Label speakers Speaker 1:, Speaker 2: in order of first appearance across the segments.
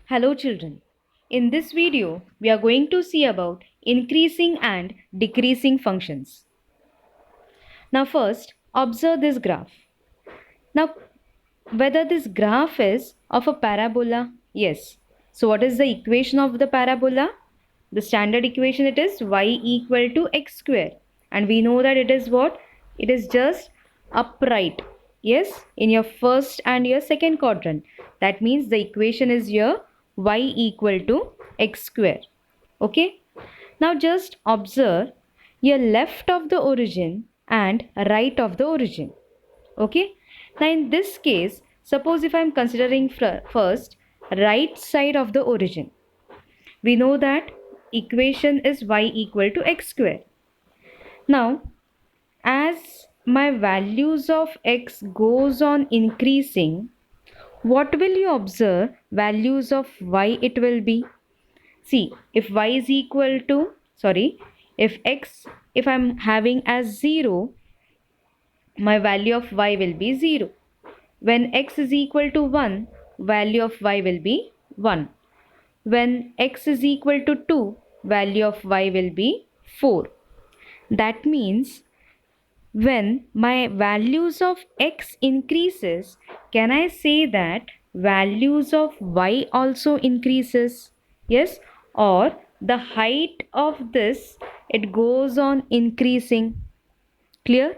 Speaker 1: Hello children. In this video, we are going to see about increasing and decreasing functions. Now first, observe this graph. Now, whether this graph is of a parabola? Yes. So what is the equation of the parabola? The standard equation, it is y equal to x square. And we know that it is what? It is just upright. Yes, in your first and your second quadrant. That means the equation is here y equal to x square. Okay. Now just observe your left of the origin and right of the origin. Okay. Now in this case, suppose if I am considering first right side of the origin, we know that equation is y equal to x square. Now as my values of x goes on increasing, what will you observe values of y it will be? See, if y is equal to, if I'm having as 0, my value of y will be 0. When x is equal to 1, value of y will be 1. When x is equal to 2, value of y will be 4. That means when my values of x increases, can I say that values of y also increases? Yes, or the height of this, it goes on increasing. Clear?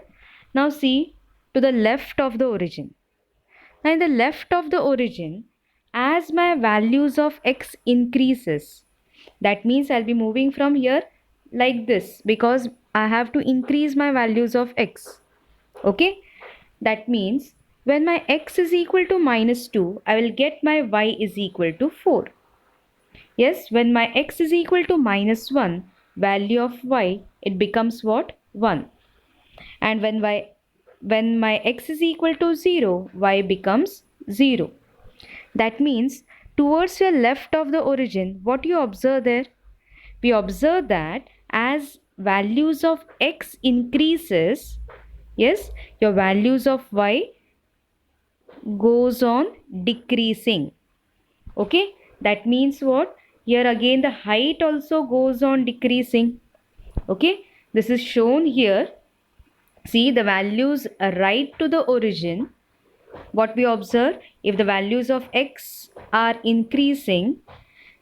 Speaker 1: Now see to the left of the origin. Now in the left of the origin, as my values of x increases, that means I'll be moving from here like this because I have to increase my values of x. Okay, that means when my x is equal to minus 2, I will get my y is equal to 4. Yes, when my x is equal to minus 1, value of y, it becomes what? 1. And when my x is equal to 0, y becomes 0. That means towards your left of the origin, what you observe there? We observe that as values of x increases, yes, your values of y goes on decreasing. Okay, that means what? Here again the height also goes on decreasing. Okay, this is shown here. See the values right to the origin. What we observe, if the values of x are increasing,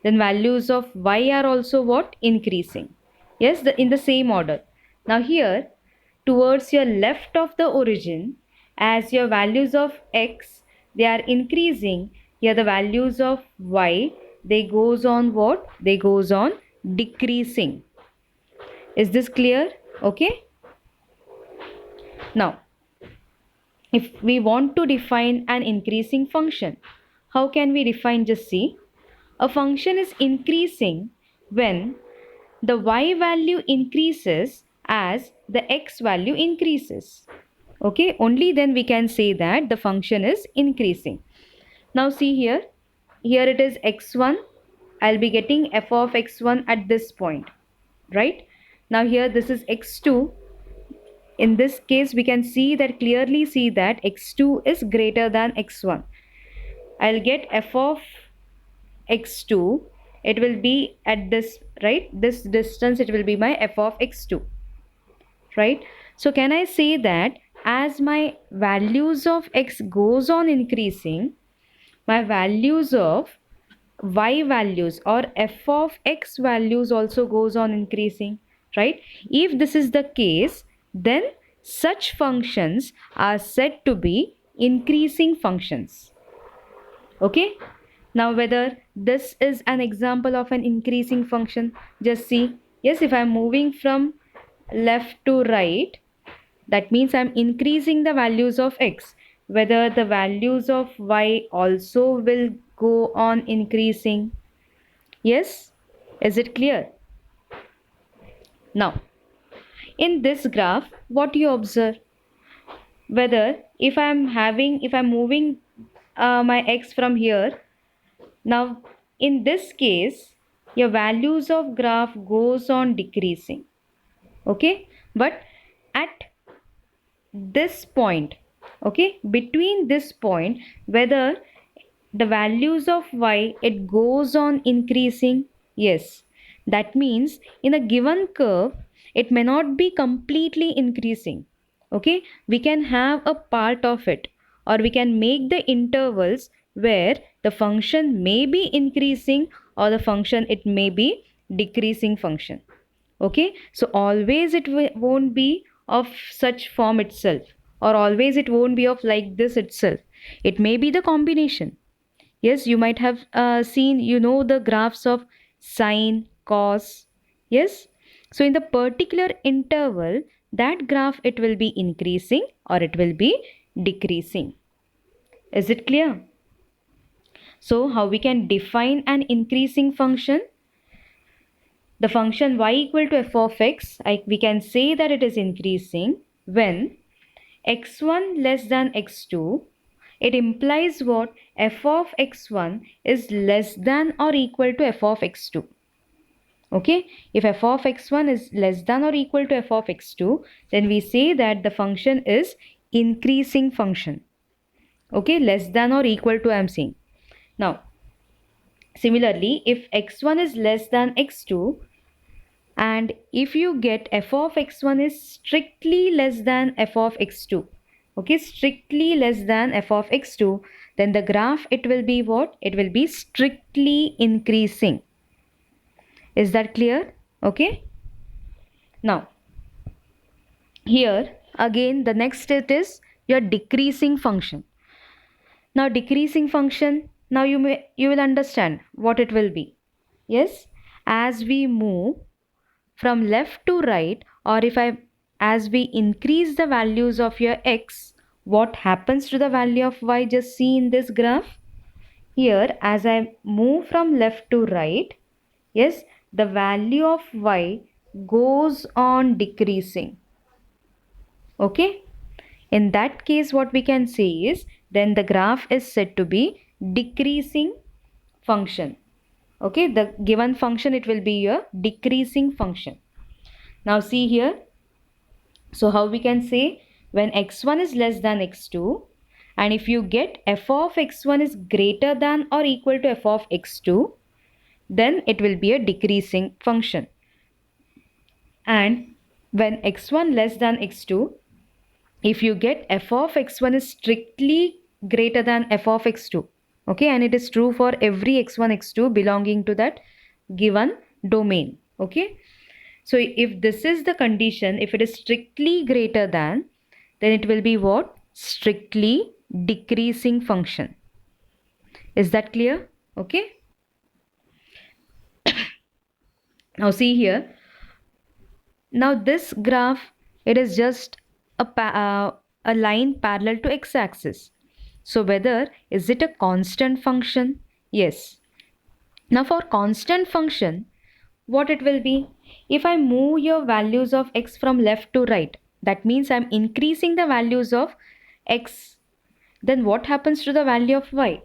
Speaker 1: then values of y are also what? Increasing. Yes, in the same order. Now here, towards your left of the origin, as your values of x, they are increasing, here the values of y, they goes on what? They goes on decreasing. Is this clear? Okay. Now, if we want to define an increasing function, how can we define? Just see. A function is increasing when the y value increases as the x value increases. Okay, only then we can say that the function is increasing. Now see here, here it is x1, I'll be getting f of x1 at this point, right? Now here this is x2. In this case we can see that clearly see that x2 is greater than x1. I'll get f of x2, it will be at this, right, this distance, it will be my f of x2, right? So can I say that as my values of x goes on increasing, my values of y values or f of x values also goes on increasing, right? If this is the case, then such functions are said to be increasing functions. Okay, now whether this is an example of an increasing function, just see. Yes, if I'm moving from left to right, that means I'm increasing the values of x. Whether the values of y also will go on increasing. Yes, is it clear? Now, in this graph, what you observe? Whether if I'm moving my x from here, now in this case, your values of graph goes on decreasing. Okay, but at this point, okay, between this point, whether the values of y, it goes on increasing? Yes. That means in a given curve, it may not be completely increasing. Okay, we can have a part of it, or we can make the intervals where the function may be increasing or the function it may be decreasing function. Okay, so always it won't be of such form itself, or always it won't be of like this itself. It may be the combination. Yes, you might have seen, the graphs of sine, cos. Yes. So in the particular interval, that graph, it will be increasing or it will be decreasing. Is it clear? So how we can define an increasing function? The function y equal to f of x, we can say that it is increasing when x1 less than x2. It implies what? F of x1 is less than or equal to f of x2. Okay, if f of x1 is less than or equal to f of x2, then we say that the function is increasing function. Okay, less than or equal to, I am saying. Now, similarly, if x1 is less than x2, and if you get f of x1 is strictly less than f of x2, okay, strictly less than f of x2, then the graph, it will be what? It will be strictly increasing. Is that clear? Okay. Now, here again the next step is your decreasing function. Now decreasing function, now you will understand what it will be. Yes, as we move from left to right, or as we increase the values of your x, what happens to the value of y? Just see in this graph. Here, as I move from left to right, yes, the value of y goes on decreasing. Okay, in that case, what we can say is, then the graph is said to be decreasing function. Okay, the given function, it will be a decreasing function. Now see here. So how we can say, when x1 is less than x2, and if you get f of x1 is greater than or equal to f of x2, then it will be a decreasing function. And when x1 less than x2, if you get f of x1 is strictly greater than f of x2, okay, and it is true for every x1 x2 belonging to that given domain. Okay, so if this is the condition, if it is strictly greater than, then it will be what? Strictly decreasing function. Is that clear? Okay, now see here. Now this graph, it is just a line parallel to x-axis. So whether is it a constant function? Yes. Now for constant function, what it will be? If I move your values of x from left to right, that means I'm increasing the values of x. Then what happens to the value of y?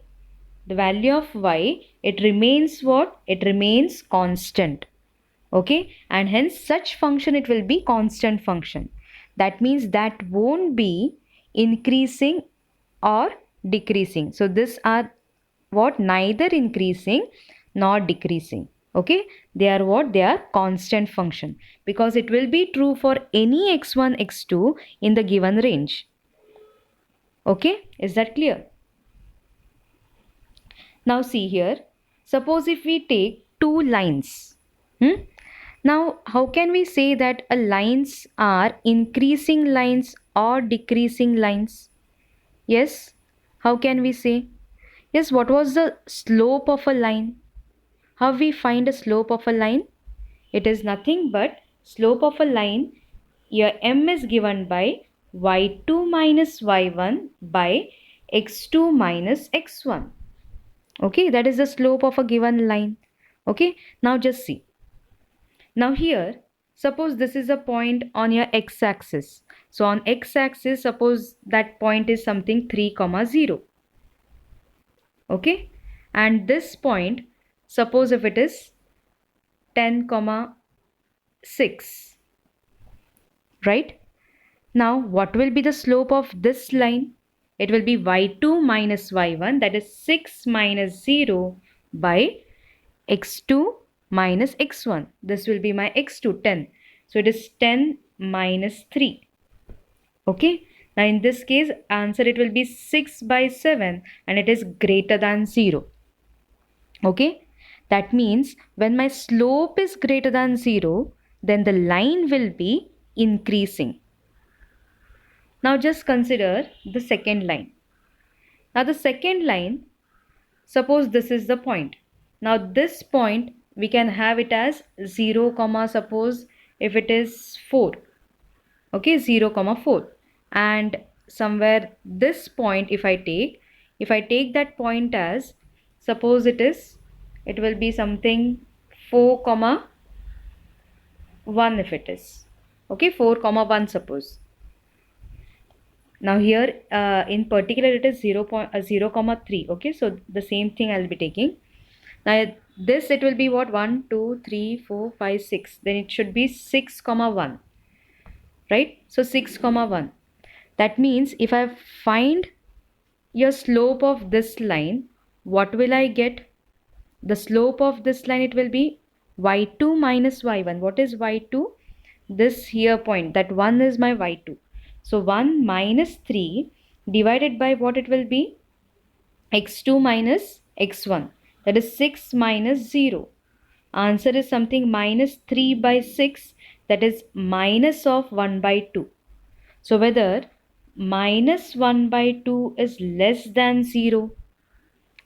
Speaker 1: The value of y, it remains what? It remains constant. Okay, and hence such function, it will be constant function. That means that won't be increasing or decreasing. So these are what? Neither increasing nor decreasing. Okay, they are what? They are constant function, because it will be true for any x1 x2 in the given range. Okay, is that clear? Now see here, suppose if we take two lines. Now, how can we say that a lines are increasing lines or decreasing lines? Yes, how can we say? Yes, what was the slope of a line? How we find a slope of a line? It is nothing but slope of a line, your m is given by y2 minus y1 by x2 minus x1. Okay, that is the slope of a given line. Okay, now just see. Now here, suppose this is a point on your x-axis. So on x-axis, suppose that point is something 3, 0. Okay, and this point, suppose if it is 10, 6. Right? Now what will be the slope of this line? it will be y2 minus y1, that is 6 minus 0 by x2 minus x1. This will be my x2, 10. So it is 10 minus 3. Okay. Now in this case, answer it will be 6 by 7 and it is greater than 0. Okay. That means when my slope is greater than 0, then the line will be increasing. Now just consider the second line. Now the second line, suppose this is the point. Now this point we can have it as 0 comma, suppose if it is 4. Okay, 0 comma 4. And somewhere this point if I take that point as, suppose it will be something 4 comma 1 if it is. Okay, 4 comma 1 suppose. Now here in particular it is 0 comma 3. Okay, so the same thing I'll be taking. Now this it will be what, 1 2 3 4 5 6, then it should be 6 comma 1, right? So 6 comma 1, that means if I find your slope of this line, what will I get? The slope of this line, it will be y2 minus y1. What is y2? This here point, that 1 is my y2. So 1 minus 3 divided by what it will be? x2 minus x1. That is 6 minus 0. Answer is something minus 3 by 6. That is minus of 1 by 2. So whether minus 1 by 2 is less than 0.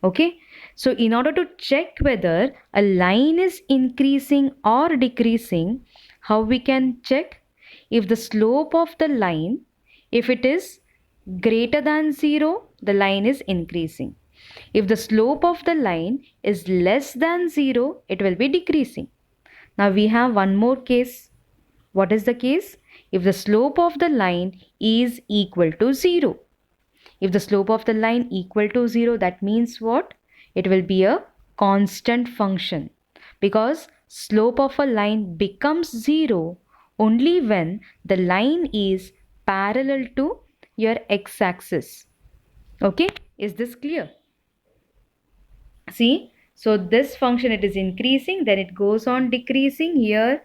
Speaker 1: Okay. So in order to check whether a line is increasing or decreasing, how we can check? If the slope of the line, if it is greater than 0, the line is increasing. If the slope of the line is less than 0, it will be decreasing. Now we have one more case. What is the case? If the slope of the line is equal to 0. If the slope of the line equal to 0, that means what? It will be a constant function, because slope of a line becomes 0 only when the line is parallel to your x-axis. Okay, is this clear? See, so this function, it is increasing, then it goes on decreasing here,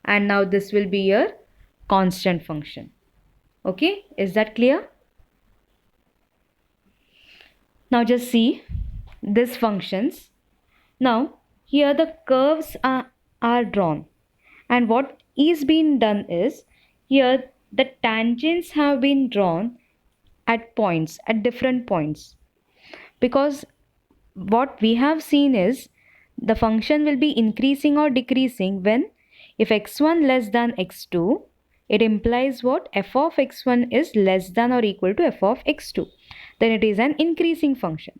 Speaker 1: and now this will be your constant function. Okay, is that clear? Now just see these functions. Now here the curves are drawn, and what is being done is, here the tangents have been drawn at points, at different points, because what we have seen is the function will be increasing or decreasing when, if x1 less than x2, it implies what? F of x1 is less than or equal to f of x2. Then it is an increasing function.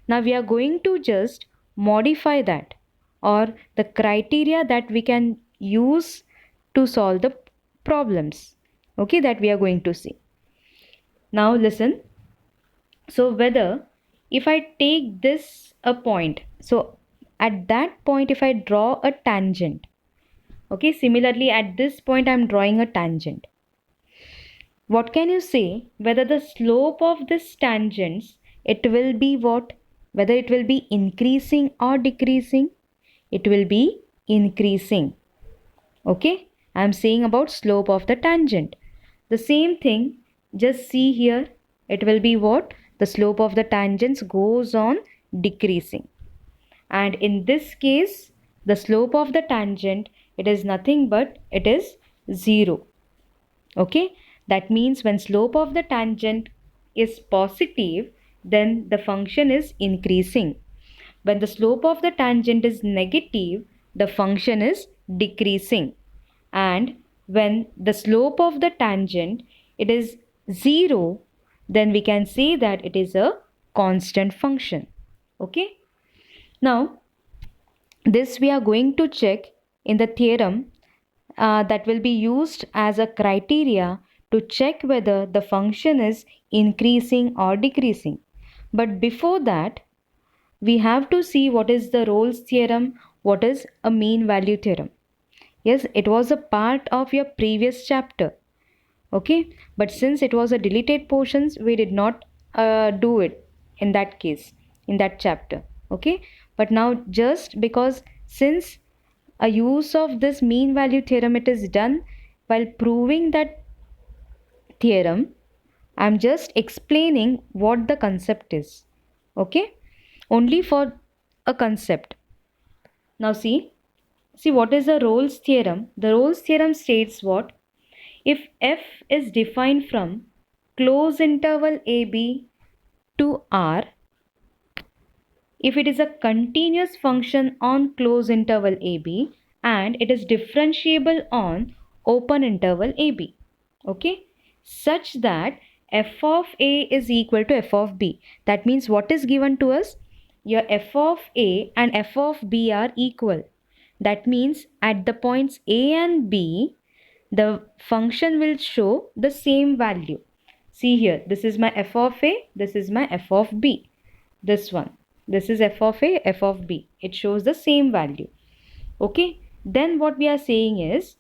Speaker 1: Now we are going to just modify that, or the criteria that we can use to solve the problems. Okay, that we are going to see. Now listen. So whether if I take this a point, so at that point if I draw a tangent, okay, similarly at this point I am drawing a tangent. What can you say whether the slope of this tangents, it will be what? Whether it will be increasing or decreasing? It will be increasing. Okay, I am saying about slope of the tangent. The same thing, just see here, it will be what? The slope of the tangents goes on decreasing. And in this case, the slope of the tangent, it is nothing but it is 0. Okay, that means when slope of the tangent is positive, then the function is increasing. When the slope of the tangent is negative, the function is decreasing. And when the slope of the tangent, it is 0, then we can say that it is a constant function. Okay. Now, this we are going to check in the theorem that will be used as a criteria to check whether the function is increasing or decreasing. But before that, we have to see what is the Rolle's theorem, what is a mean value theorem. Yes, it was a part of your previous chapter. Okay, but since it was a deleted portions, we did not do it in that case, in that chapter. Okay, but now just because since a use of this mean value theorem, it is done while proving that theorem, I'm just explaining what the concept is. Okay, only for a concept. Now see what is the Rolle's theorem. The Rolle's theorem states what? If f is defined from closed interval ab to r, if it is a continuous function on closed interval ab and it is differentiable on open interval ab, okay, such that f of a is equal to f of b. That means what is given to us? Your f of a and f of b are equal. That means at the points a and b, the function will show the same value. See here, this is my f of a, this is my f of b. This one, this is f of a, f of b. It shows the same value. Okay, then what we are saying is,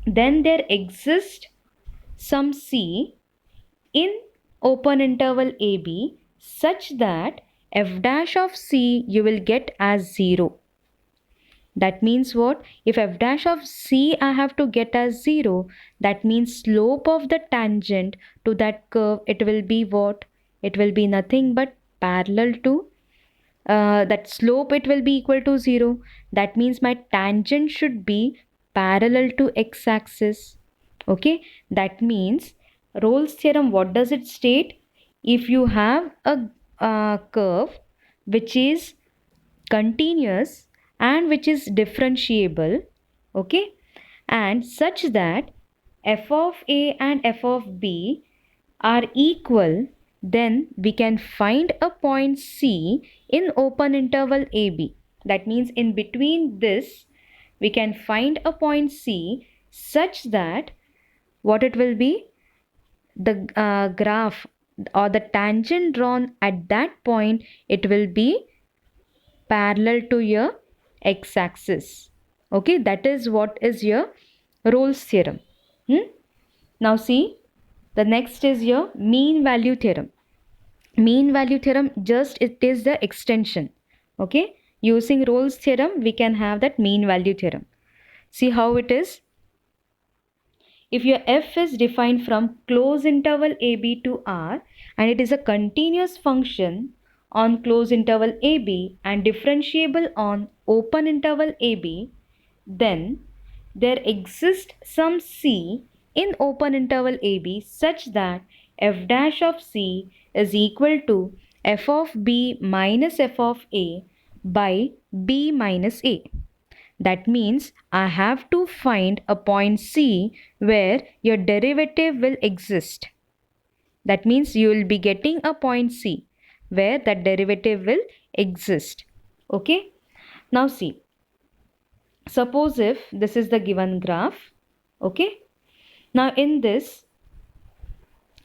Speaker 1: then there exists some c in open interval ab such that f dash of c you will get as 0. That means what? If f dash of c I have to get as 0, that means slope of the tangent to that curve, it will be what? It will be nothing but parallel to that slope, it will be equal to 0. That means my tangent should be parallel to x-axis. Okay, that means Rolle's theorem, what does it state? If you have a curve which is continuous and which is differentiable, okay, and such that f of a and f of b are equal, then we can find a point C in open interval AB. That means in between this, we can find a point C such that what it will be? The graph or the tangent drawn at that point, it will be parallel to your x-axis. Okay, that is what is your Rolle's theorem. Now see, the next is your mean value theorem. Mean value theorem, just it is the extension. Okay, using Rolle's theorem we can have that mean value theorem. See how it is. If your f is defined from closed interval ab to r and it is a continuous function on closed interval ab and differentiable on open interval ab, then there exists some c in open interval ab such that f dash of c is equal to f of b minus f of a by b minus a. That means I have to find a point C where your derivative will exist. That means you will be getting a point C where that derivative will exist. Okay. Now see. Suppose if this is the given graph. Okay. Now in this,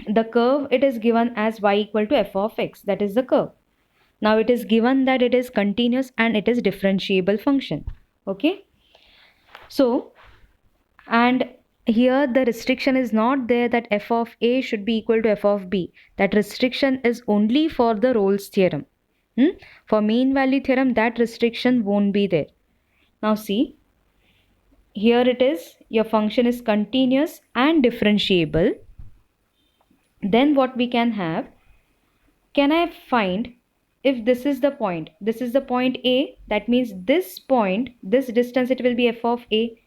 Speaker 1: the curve, it is given as y equal to f of x. That is the curve. Now it is given that it is continuous and it is differentiable function. Okay. So, and here the restriction is not there that f of a should be equal to f of b. That restriction is only for the Rolle's theorem. For mean value theorem, that restriction won't be there. Now see, here it is, your function is continuous and differentiable. Then what we can have, can I find if this is the point A, that means this point, this distance, it will be f of a,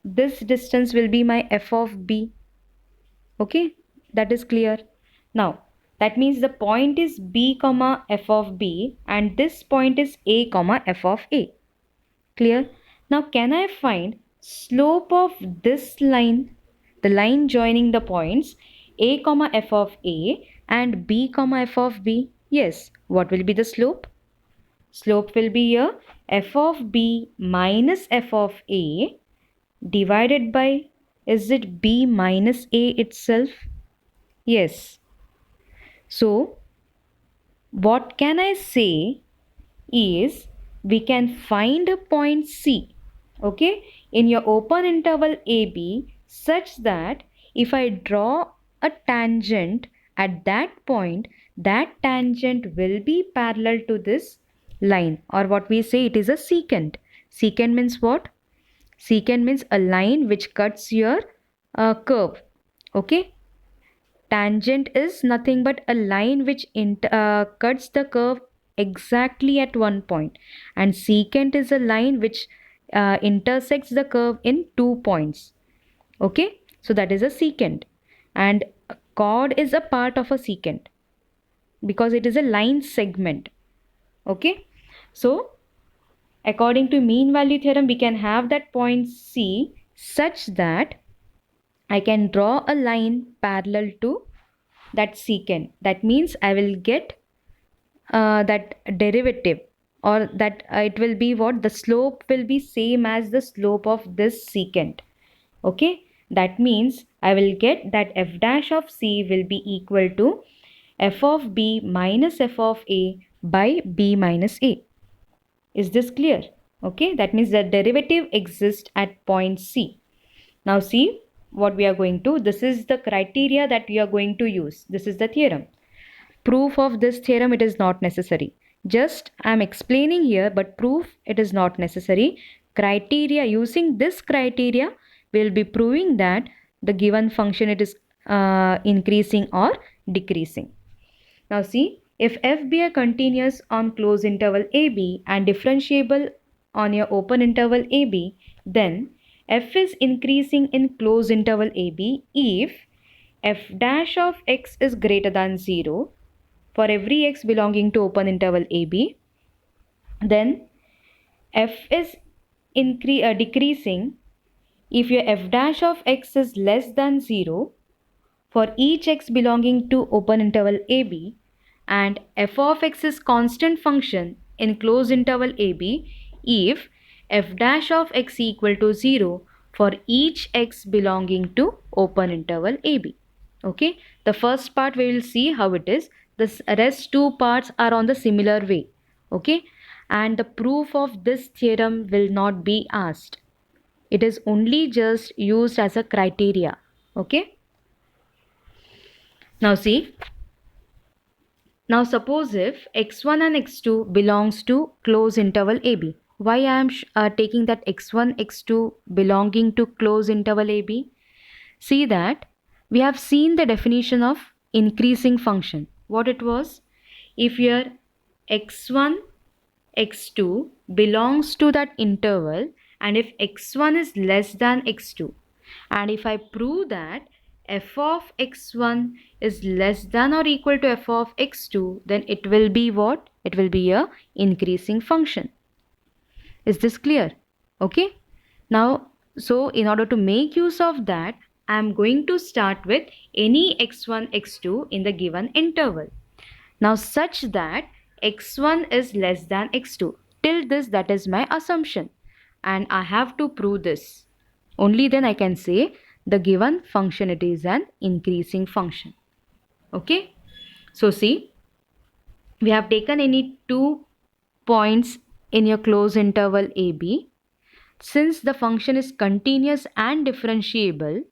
Speaker 1: this distance will be my f of b. Okay, that is clear. Now that means the point is b comma f of b and this point is a comma f of a. Clear? Now can I find slope of this line, the line joining the points a comma f of a and b comma f of b? Yes. What will be the slope? Slope will be here f of b minus f of a divided by, is it b minus a itself? Yes. So what can I say is, we can find a point C, okay, in your open interval AB such that if I draw a tangent at that point, that tangent will be parallel to this line, or what we say, it is a secant. Secant means what? Secant means a line which cuts your curve. Okay. Tangent is nothing but a line which cuts the curve exactly at one point, and secant is a line which intersects the curve in 2 points. Okay, so that is a secant, and a chord is a part of a secant because it is a line segment. Okay, so according to mean value theorem, we can have that point C such that I can draw a line parallel to that secant. That means I will get that derivative, or that it will be what? The slope will be same as the slope of this secant. Okay, that means I will get that f dash of C will be equal to f of B minus f of A by B minus A. Is this clear? Okay, that means the derivative exists at point C. Now see what we are going to, this is the criteria that we are going to use. This is the theorem. Proof of this theorem, it is not necessary. Just I am explaining here, but proof it is not necessary. Criteria, using this criteria, we will be proving that the given function it is increasing or decreasing. Now see, if f be a continuous on closed interval ab and differentiable on your open interval ab, then f is increasing in closed interval ab if f dash of x is greater than 0 for every x belonging to open interval ab, then f is decreasing if your f dash of x is less than 0 for each x belonging to open interval ab, and f of x is constant function in closed interval ab if f dash of x equal to 0 for each x belonging to open interval ab. Okay, the first part we will see how it is. The rest two parts are on the similar way. Okay, and the proof of this theorem will not be asked. It is only just used as a criteria. Okay. Now see. Now suppose if x1 and x2 belongs to closed interval AB. Why I am taking that x1, x2 belonging to closed interval AB? See that we have seen the definition of increasing function. What it was? If your x1, x2 belongs to that interval, and if x1 is less than x2, and if I prove that f of x1 is less than or equal to f of x2, then it will be what? It will be a increasing function. Is this clear? Okay. Now, so in order to make use of that, I am going to start with any x1, x2 in the given interval. Now such that x1 is less than x2. Till this, that is my assumption. And I have to prove this. Only then I can say the given function it is an increasing function. Okay. So see, we have taken any 2 points in your closed interval AB. Since the function is continuous and differentiable,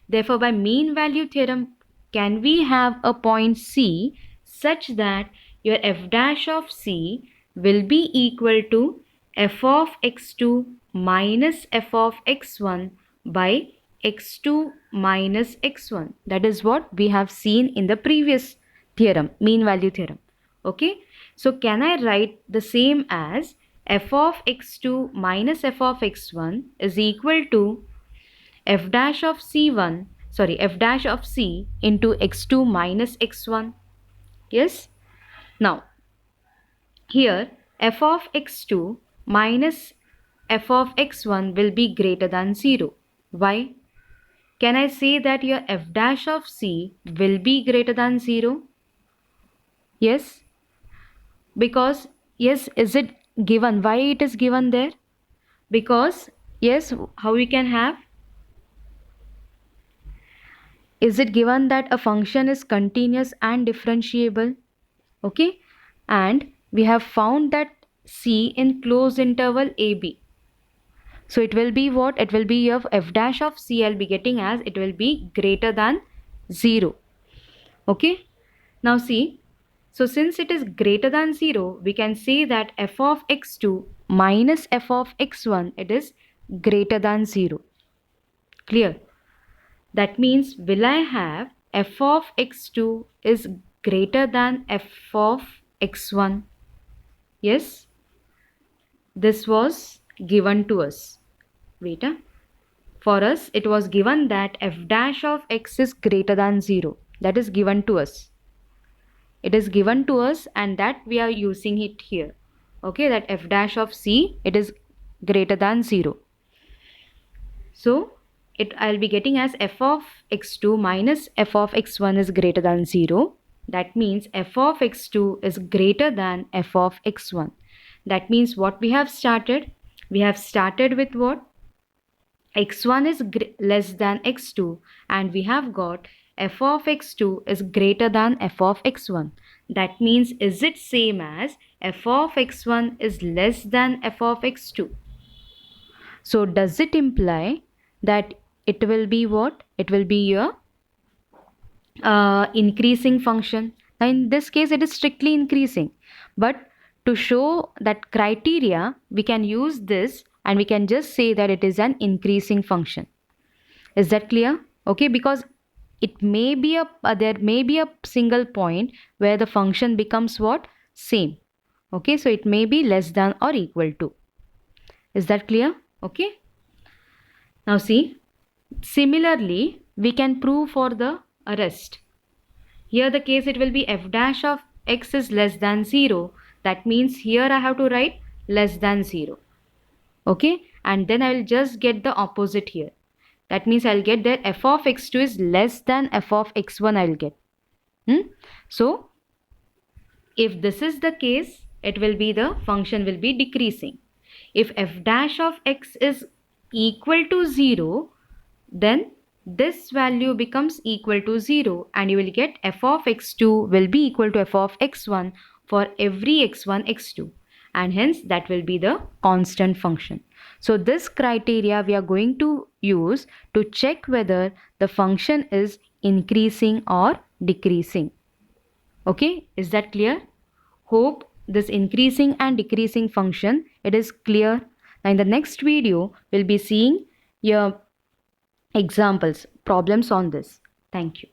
Speaker 1: therefore by mean value theorem, can we have a point C such that your f dash of C will be equal to f of x2 minus f of x1 by x2 minus x1. That is what we have seen in the previous theorem, mean value theorem. Okay, so can I write the same as f of x2 minus f of x1 is equal to f dash of C into x2 minus x1. Yes. Now, here f of x2 minus f of x1 will be greater than 0. Why? Can I say that your f dash of C will be greater than 0? Yes. Because, yes, is it given? Why it is given there? Because, yes, how we can have? Is it given that a function is continuous and differentiable? Okay, and we have found that C in closed interval AB. So it will be what? It will be of f dash of C I'll be getting as it will be greater than 0. Okay, now see, so since it is greater than 0, we can say that f of x2 minus f of x1, it is greater than 0. Clear? That means will I have f of x2 is greater than f of x1? Yes, this was given to us. Wait, for us it was given that f dash of x is greater than 0. That is given to us. It is given to us and that we are using it here. Okay, that f dash of c, it is greater than 0. So I'll be getting as f of x2 minus f of x1 is greater than 0. That means f of x2 is greater than f of x1. That means what we have started? We have started with what? X1 is less than x2 and we have got f of x2 is greater than f of x1. That means is it same as f of x1 is less than f of x2? So does it imply that it will be what? It will be a increasing function. Now in this case it is strictly increasing, but to show that criteria we can use this and we can just say that it is an increasing function. Is that clear? Okay, because it may be there may be a single point where the function becomes what? Same. Okay, so it may be less than or equal to. Is that clear? Okay, now see, similarly we can prove for the rest. Here the case it will be f dash of x is less than 0. That means here I have to write less than 0. Okay, and then I will just get the opposite here. That means I'll get that f of x2 is less than f of x1 I'll get. So if this is the case, it will be the function will be decreasing. If f dash of x is equal to 0, then this value becomes equal to 0 and you will get f of x2 will be equal to f of x1 for every x1, x2, and hence that will be the constant function. So this criteria we are going to use to check whether the function is increasing or decreasing. Okay, is that clear? Hope this increasing and decreasing function, it is clear. Now in the next video, we'll be seeing your examples, problems on this. Thank you.